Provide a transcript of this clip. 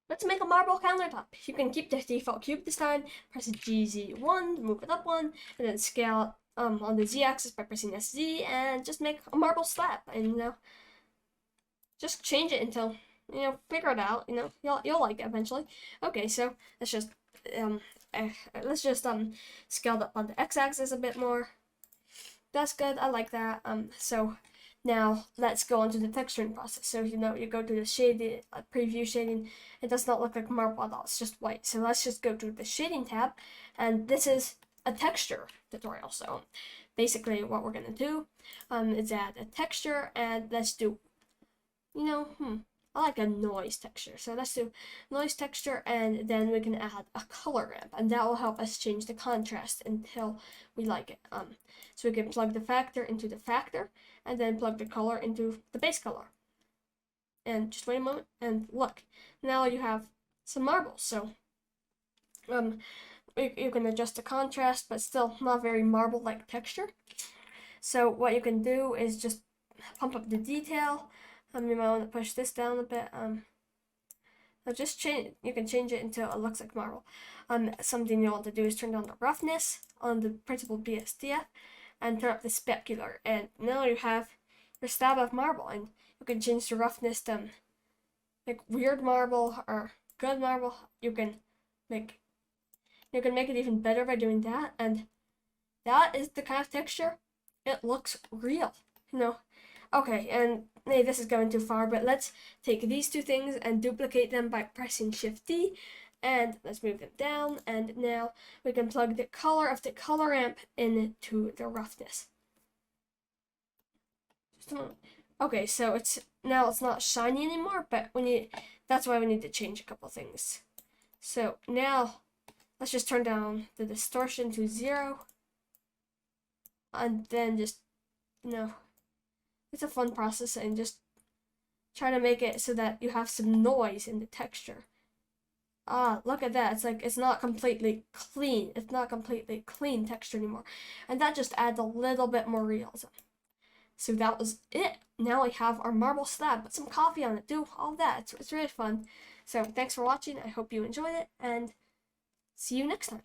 let's make a marble countertop. You can keep the default cube this time, press GZ1 to move it up one, and then scale it on the Z-axis by pressing SZ, and just make a marble slab. And just change it until figure it out. You'll like it eventually. Okay, so let's just scale up on the X-axis a bit more. That's good. I like that. So now let's go on to the texturing process. So you go to the shading, preview shading. It does not look like marble at all. It's just white. So let's just go to the shading tab, and this is a texture tutorial. So basically, what we're gonna do is add a texture, and let's do, I like a noise texture. So let's do noise texture, and then we can add a color ramp, and that will help us change the contrast until we like it. So we can plug the factor into the factor, and then plug the color into the base color. And just wait a moment, and look, now you have some marbles. So you can adjust the contrast, but still not very marble-like texture. So what you can do is just pump up the detail. You might want to push this down a bit. Just change. You can change it until it looks like marble. Something you want to do is turn down the roughness on the principal BSDF, and turn up the specular. And now you have your slab of marble, and you can change the roughness to like weird marble or good marble. You can make it even better by doing that, and that is the kind of texture. It looks real, Okay, and hey, this is going too far, but let's take these two things and duplicate them by pressing Shift D, and let's move them down, and now we can plug the color of the color ramp into the roughness. Okay, so it's not shiny anymore, but that's why we need to change a couple things. So now let's just turn down the distortion to 0, and then just it's a fun process, and just try to make it so that you have some noise in the texture. Look at that. It's not completely clean. It's not completely clean texture anymore. And that just adds a little bit more realism. So that was it. Now we have our marble slab. Put some coffee on it. Do all that. It's really fun. So thanks for watching. I hope you enjoyed it, and see you next time.